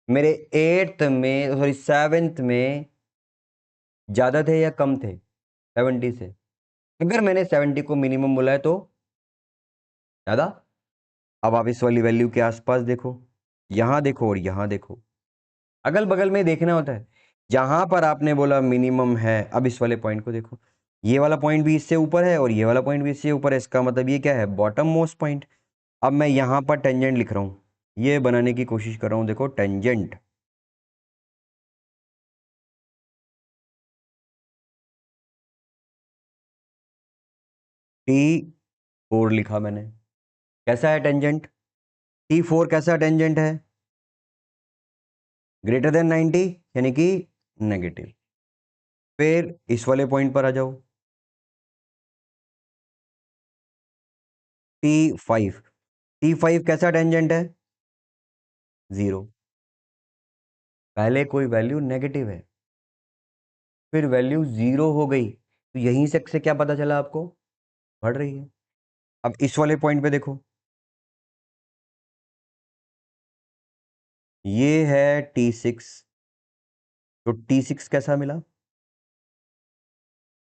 मेरे 8th में, सॉरी 7th में ज्यादा थे या कम थे 70 से? अगर मैंने 70 को मिनिमम बोला है तो ज्यादा। अब आप इस वाली वैल्यू के आसपास देखो, यहां देखो और यहां देखो, अगल बगल में देखना होता है। जहां पर आपने बोला मिनिमम है, अब इस वाले पॉइंट को देखो, ये वाला पॉइंट भी इससे ऊपर है और ये वाला पॉइंट भी इससे ऊपर है, इसका मतलब ये क्या है? Bottom most point. अब मैं यहां पर टेंजेंट लिख रहा हूं, ये बनाने की कोशिश कर रहा हूं, देखो टेंजेंट। T4 लिखा मैंने। कैसा है टेंजेंट? T4 कैसा टेंजेंट है? ग्रेटर देन 90, यानी कि नेगेटिव। फिर इस वाले पॉइंट पर आ जाओ, T5। T5 कैसा टेंजेंट है? 0। पहले कोई वैल्यू नेगेटिव है, फिर वैल्यू 0 हो गई, तो यहीं से क्या पता चला आपको? बढ़ रही है। अब इस वाले पॉइंट पे देखो, ये है T6, तो T6 कैसा मिला?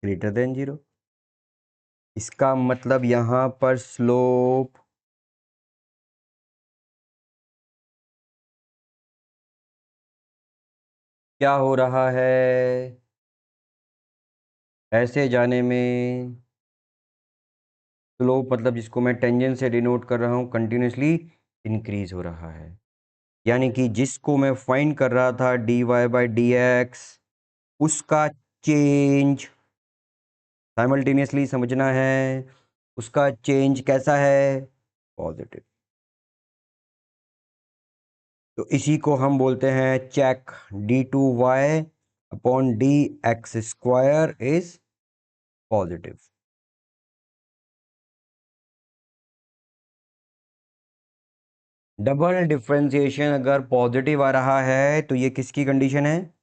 Greater than 0। इसका मतलब यहां पर स्लोप क्या हो रहा है? ऐसे जाने में स्लोप, मतलब जिसको मैं टेंजेंट से डिनोट कर रहा हूं, कंटिन्यूसली इंक्रीज हो रहा है। यानी कि जिसको मैं फाइंड कर रहा था dy/dx, उसका चेंज साइमल्टेनियसली समझना है। उसका चेंज कैसा है? पॉजिटिव। तो इसी को हम बोलते हैं check. d2y/dx² is positive. Double differentiation अगर पॉजिटिव आ रहा है तो ये किसकी कंडीशन है?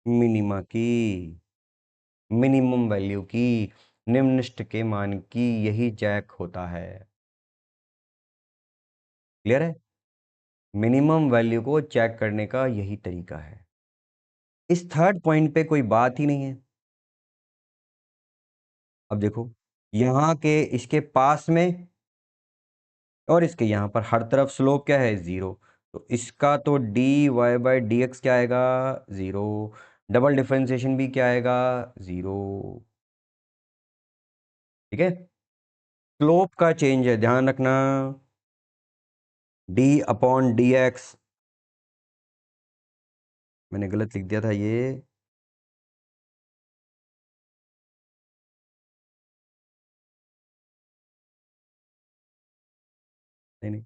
मिनिमा की, मिनिमम वैल्यू की, निम्नलिखित के मान की, यही जैक होता है। क्लियर है? मिनिमम वैल्यू को चेक करने का यही तरीका है। इस थर्ड पॉइंट पे कोई बात ही नहीं है। अब देखो, यहां के इसके पास में और इसके यहां पर हर तरफ स्लोप क्या है? 0। तो इसका तो dy/dx क्या आएगा? 0। डबल डिफरेंशिएशन भी क्या आएगा? 0। ठीक है। स्लोप का चेंज है, ध्यान रखना, d/dx। मैंने गलत लिख दिया था ये, नहीं नहीं,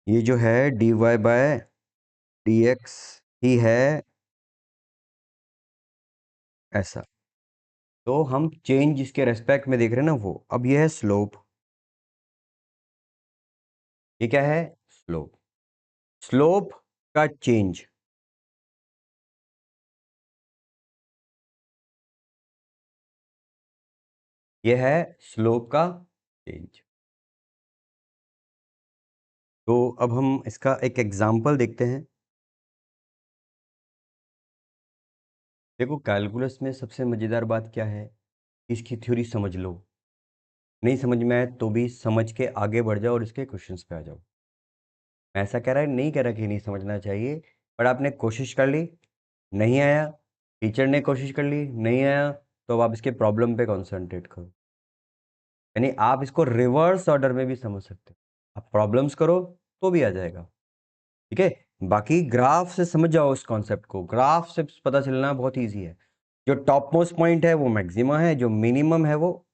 ये जो है dy/dx ही है ऐसा। तो हम चेंज जिसके रेस्पेक्ट में देख रहे हैं ना वो, अब ये है स्लोप। ये क्या है? स्लोप। स्लोप का चेंज, ये है स्लोप का चेंज। तो अब हम इसका एक एग्जांपल देखते हैं। देखो, कैलकुलस में सबसे मजेदार बात क्या है? इसकी थ्योरी समझ लो, नहीं समझ में आए तो भी समझ के आगे बढ़ जाओ और इसके क्वेश्चंस पे आ जाओ। मैं ऐसा कह रहा है, नहीं कह रहा कि नहीं समझना चाहिए, पर आपने कोशिश कर ली, नहीं आया, टीचर ने कोशिश कर ली, नहीं आया, तो अब आप इसके प्रॉब्लम पे कॉन्सेंट्रेट करो। यानी आप इसको रिवर्स ऑर्डर में भी समझ सकते हो, आप प्रॉब्लम्स करो तो भी आ जाएगा। ठीक है। बाकी ग्राफ से समझ जाओ इस कॉन्सेप्ट को, ग्राफ से पता चलना बहुत ईजी है। जो टॉप मोस्ट पॉइंट है वो मैक्सिमा है, जो मिनिमम है वो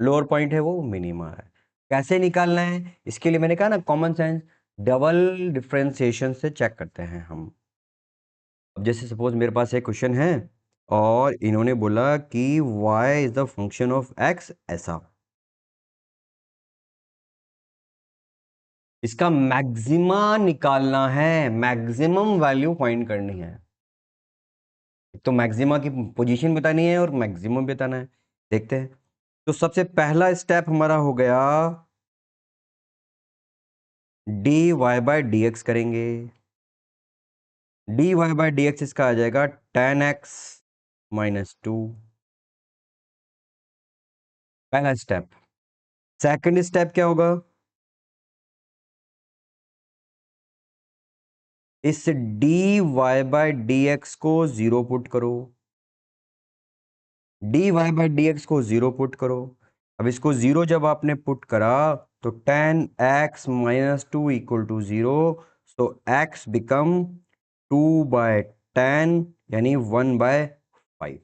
लोअर पॉइंट है वो मिनिमा है। कैसे निकालना है इसके लिए मैंने कहा ना कॉमन सेंस, डबल डिफरेंशिएशन से चेक करते हैं हम। अब जैसे सपोज मेरे पास एक क्वेश्चन है और इन्होंने बोला कि y is the function of x, ऐसा इसका मैक्सिमा निकालना है, मैक्सिमम वैल्यू फाइंड करनी है। एक तो मैक्सिमा की पोजीशन बतानी है और मैक्सिमम बताना है। देखते हैं। तो सबसे पहला स्टेप हमारा हो गया dy बाय डी एक्स करेंगे। dy बाय डी एक्स इसका आ जाएगा tan x -2, पहला स्टेप। सेकंड स्टेप क्या होगा, इस dy बाय डी एक्स को जीरो पुट करो, dy बाय डी एक्स को जीरो पुट करो। अब इसको जीरो जब आपने पुट करा तो tan x - 2 equal to zero, so x become 2/10 यानी 1/5।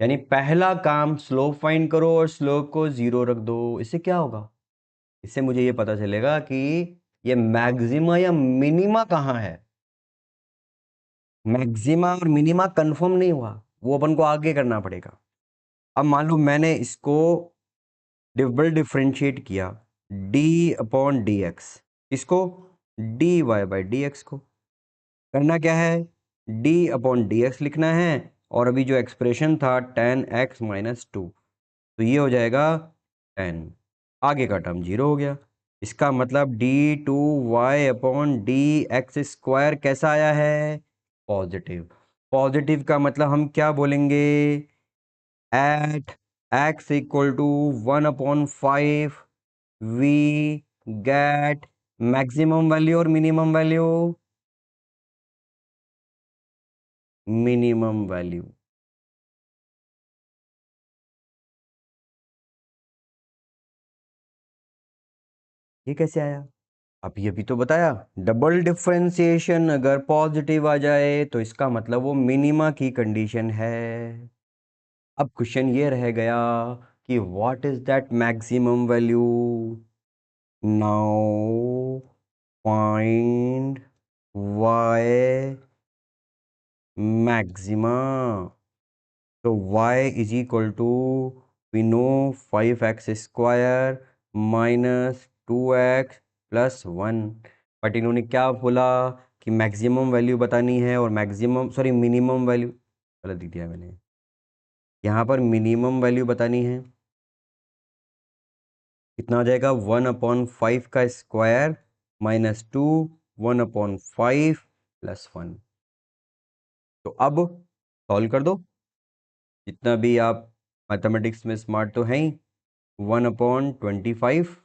यानी पहला काम स्लोप फाइंड करो और स्लोप को जीरो रख दो। इससे क्या होगा, इससे मुझे ये पता चलेगा कि ये मैक्सिमा या मिनिमा कहाँ है। मैक्सिमा और मिनिमा कंफर्म नहीं हुआ, वो अपन को आगे करना पड़ेगा। अब मान लो मैंने इसको डबल डिफरेंशिएट किया d/dx, इसको dy/dx को करना क्या है, d/dx लिखना है। और अभी जो एक्सप्रेशन था tan x - 2, तो ये हो जाएगा 10, आगे का टर्म जीरो हो गया। इसका मतलब d2y/dx² कैसा आया है, पॉजिटिव। पॉजिटिव का मतलब हम क्या बोलेंगे, at x equal to 1/5 we get maximum value और मिनिमम वैल्यू, मिनिमम वैल्यू। ये कैसे आया, अभी तो बताया। डबल डिफरेंशिएशन अगर पॉजिटिव आ जाए तो इसका मतलब वो मिनिमा की कंडीशन है। अब क्वेश्चन ये रह गया कि what is that maximum value. Now find y maxima. तो y is equal to, we know 5x² -2x + 1। But इन्होंने क्या बोला कि मैक्सिमम वैल्यू बतानी है और मैक्सिमम सॉरी मिनिमम वैल्यू, गलत लिख दिया मैंने, यहाँ पर मिनिमम वैल्यू बतानी है। कितना हो जाएगा, 1/5 का स्क्वायर -2, 1/5 + 1। तो अब सॉल्व कर दो, जितना भी आप मैथमेटिक्स में स्मार्ट तो हैं ही। 1/25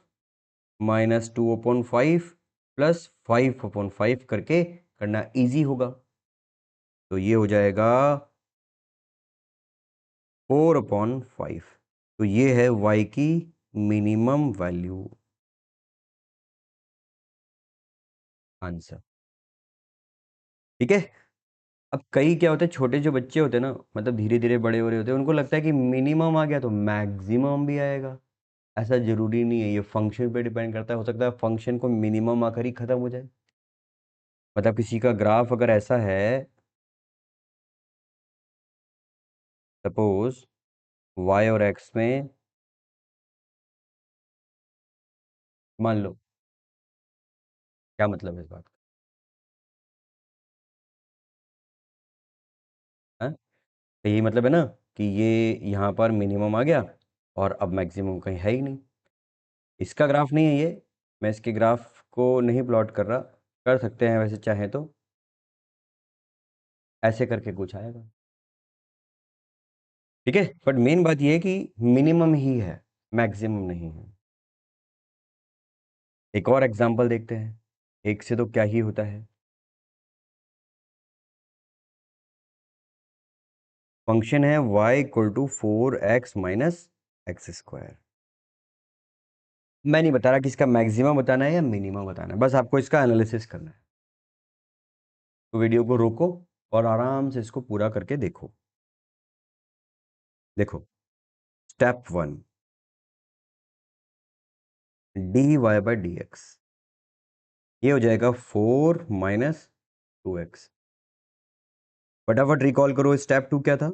-2/5 + 5/5 करके करना इजी होगा। तो ये हो जाएगा 4/5। तो ये है y की मिनिमम वैल्यू, आंसर। ठीक है। अब कई क्या होते हैं, छोटे जो बच्चे होते हैं ना, मतलब धीरे धीरे बड़े हो रहे होते हैं, उनको लगता है कि मिनिमम आ गया तो मैक्सिमम भी आएगा। ऐसा जरूरी नहीं है, ये फंक्शन पे डिपेंड करता है। हो सकता है फंक्शन को मिनिमम आकर ही खत्म हो जाए। मतलब किसी का ग्राफ अगर ऐसा है, सपोज y और x में, मान लो, क्या मतलब है इस बात का, हाँ? तो यही मतलब है ना कि ये यहाँ पर मिनिमम आ गया और अब मैक्सिमम कहीं है ही नहीं। इसका ग्राफ नहीं है ये, मैं इसके ग्राफ को नहीं प्लॉट कर रहा। कर सकते हैं वैसे चाहे तो, ऐसे करके कुछ आएगा। ठीक है, बट मेन बात ये है कि मिनिमम ही है, मैक्सिमम नहीं है। एक और एग्जांपल देखते हैं, एक से तो क्या ही होता है। फंक्शन है y equal to 4x - x²। मैं नहीं बता रहा कि इसका मैक्सिमम बताना है या मिनिमम बताना है, बस आपको इसका एनालिसिस करना है। तो वीडियो को रोको और आराम से इसको पूरा करके देखो। देखो, step 1, dy by d x, ये हो जाएगा 4 माइनस 2x। फटाफट रिकॉल करो, स्टेप 2 क्या था?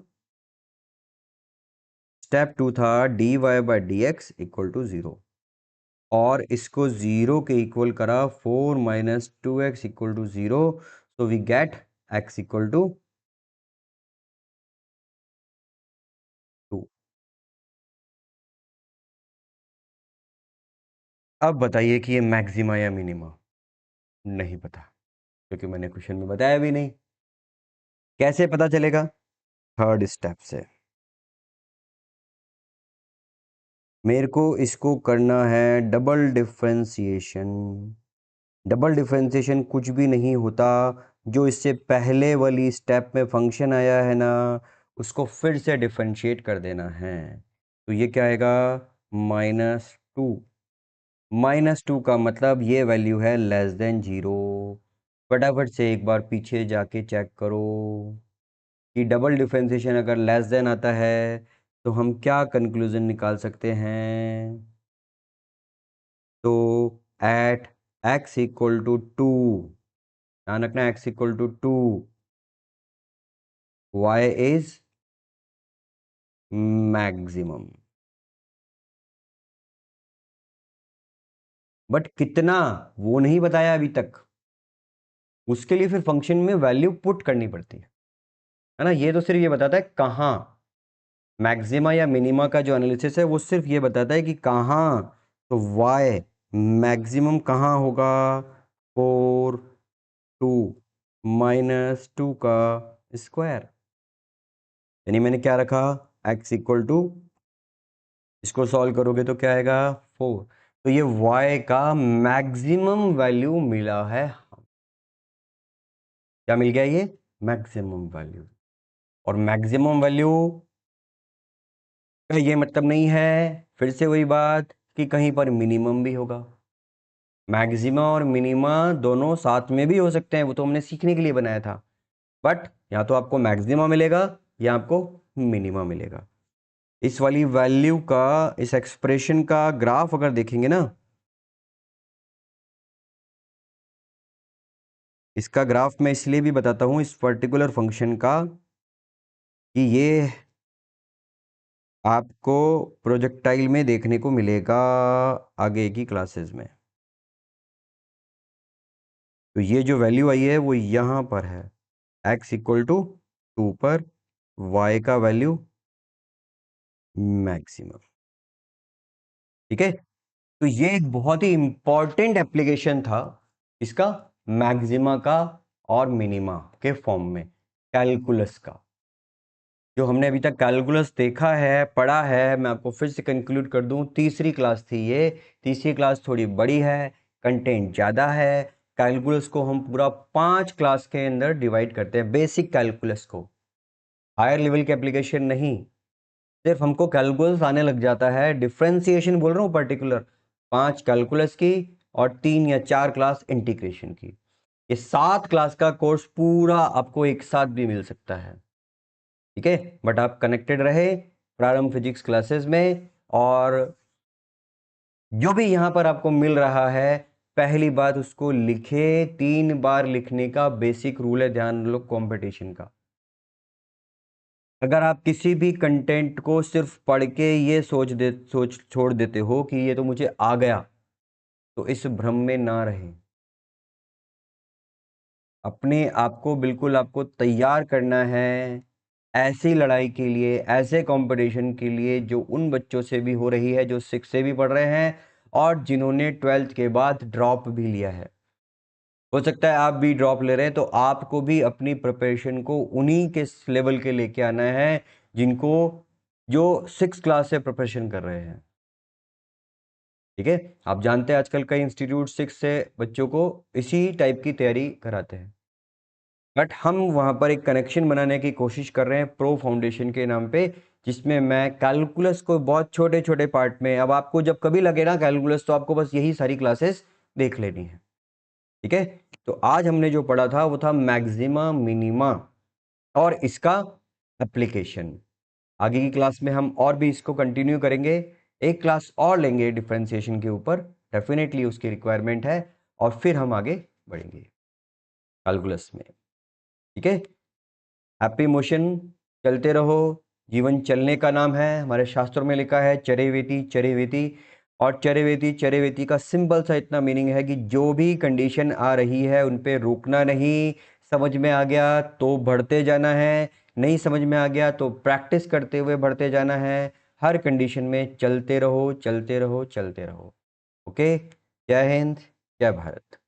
स्टेप 2 था dy by d x equal to 0, और इसको 0 के इक्वल करा, 4 minus 2x equal to 0, so we get x equal to 2। अब बताइए कि ये मैक्सिमा या मिनिमा? नहीं पता, क्योंकि मैंने क्वेश्चन में बताया भी नहीं। कैसे पता चलेगा? थर्ड स्टेप से। मेरे को इसको करना है डबल डिफरेंशिएशन। डबल डिफरेंशिएशन कुछ भी नहीं होता, जो इससे पहले वाली स्टेप में फंक्शन आया है ना, उसको फिर से डिफरेंशिएट कर देना है। तो ये क्या आएगा? -2। -2 का मतलब ये वैल्यू है लेस देन 0। फटाफट से एक बार पीछे जाके चेक करो कि डबल डिफरेंशिएशन अगर लेस देन आता है तो हम क्या कंक्लूजन निकाल सकते हैं? तो एट x इक्वल टू 2, ध्यान रखना, x equal to 2, y is maximum. But कितना, वो नहीं बताया अभी तक। उसके लिए फिर फंक्शन में वैल्यू पुट करनी पड़ती है ना। ये तो सिर्फ ये बताता है कहाँ मैक्सिमा या मिनिमा का जो एनालिसिस है वो सिर्फ ये बताता है कि कहाँ। तो y मैक्सिमम कहाँ होगा? 4 2 -2 का स्क्वायर, यानी मैंने क्या रखा? x इक्वल टू, इसको सॉल्व करोगे तो क्या आएगा? 4। तो ये y का मैक्सिमम वैल्यू मिला है। क्या मिल गया? ये मैक्सिमम वैल्यू। और मैक्सिमम वैल्यू का ये मतलब नहीं है, फिर से वही बात, कि कहीं पर मिनिमम भी होगा। मैक्सिमा और मिनिमा दोनों साथ में भी हो सकते हैं, वो तो हमने सीखने के लिए बनाया था। बट या तो आपको मैक्सिमा मिलेगा या आपको मिनिमा मिलेगा। इस वाली वैल्यू का, इस एक्सप्रेशन का ग्राफ अगर देखेंगे ना, इसका ग्राफ मैं इसलिए भी बताता हूं इस पर्टिकुलर फंक्शन का, कि ये आपको प्रोजेक्टाइल में देखने को मिलेगा आगे की क्लासेस में। तो ये जो वैल्यू आई है वो यहां पर है, x इक्वल टू 2 पर y का वैल्यू मैक्सिमम। ठीक है, तो ये एक बहुत ही इंपॉर्टेंट एप्लीकेशन था इसका, मैक्सिमा का और मिनिमा के फॉर्म में, कैलकुलस का। जो हमने अभी तक कैलकुलस देखा है, पढ़ा है, मैं आपको फिर से कंक्लूड कर दूं, तीसरी क्लास थी ये। तीसरी क्लास थोड़ी बड़ी है, कंटेंट ज़्यादा है। कैलकुलस को हम पूरा 5 क्लास के अंदर डिवाइड करते हैं, बेसिक कैलकुलस को, हायर लेवल के एप्लीकेशन नहीं। सिर्फ हमको कैलकुलस आने लग जाता है, डिफरेंशिएशन बोल रहा हूँ पर्टिकुलर, 5 कैलकुलस की और 3 या 4 क्लास इंटीग्रेशन की। ये 7 क्लास का कोर्स पूरा आपको एक साथ भी मिल सकता है। ठीक है, बट आप कनेक्टेड रहे प्रारंभ फिजिक्स क्लासेस में। और जो भी यहां पर आपको मिल रहा है, पहली बात उसको लिखे, 3 बार लिखने का बेसिक रूल है, ध्यान लो, कंपटीशन का। अगर आप किसी भी कंटेंट को सिर्फ पढ़ के ये सोच छोड़ देते हो कि ये तो मुझे आ गया, तो इस भ्रम में ना रहें। अपने आप को बिल्कुल आपको तैयार करना है ऐसी लड़ाई के लिए, ऐसे कंपटीशन के लिए जो उन बच्चों से भी हो रही है जो 6 से भी पढ़ रहे हैं और जिन्होंने 12th के बाद ड्रॉप भी लिया है। हो सकता है आप भी ड्रॉप ले रहे हैं, तो आपको भी अपनी प्रिपरेशन को उन्हीं के लेवल के लेके आना है जिनको, जो 6 क्लास से प्रिपरेशन कर रहे हैं। ठीक है, आप जानते हैं आजकल कई इंस्टीट्यूट 6 से बच्चों को इसी टाइप की तैयारी कराते हैं। बट हम वहाँ पर एक कनेक्शन बनाने की कोशिश कर रहे हैं प्रो फाउंडेशन के नाम पे, जिसमें मैं कैलकुलस को बहुत छोटे छोटे पार्ट में, अब आपको जब कभी लगे ना कैलकुलस, तो आपको बस यही सारी क्लासेस देख लेनी है। ठीक है, तो आज हमने जो पढ़ा था वो था मैक्सिमा मिनिमा और इसका एप्लीकेशन। आगे की क्लास में हम और भी इसको कंटिन्यू करेंगे, एक क्लास और लेंगे डिफरेंशिएशन के ऊपर। डेफिनेटली उसकी रिक्वायरमेंट है, और फिर हम आगे बढ़ेंगे कैलकुलस में। ठीक है, हैप्पी मोशन, चलते रहो, जीवन चलने का नाम है। हमारे शास्त्रों में लिखा है चरेवेति चरेवेति, और चरेवेति चरेवेति का सिंपल सा इतना मीनिंग है कि जो भी कंडीशन आ रही है उन पे रुकना नहीं। समझ में आ गया तो बढ़ते जाना है, नहीं समझ में आ गया तो प्रैक्टिस करते हुए बढ़ते जाना है। हर कंडीशन में चलते रहो चलते रहो चलते रहो। ओके, जय हिंद, जय भारत।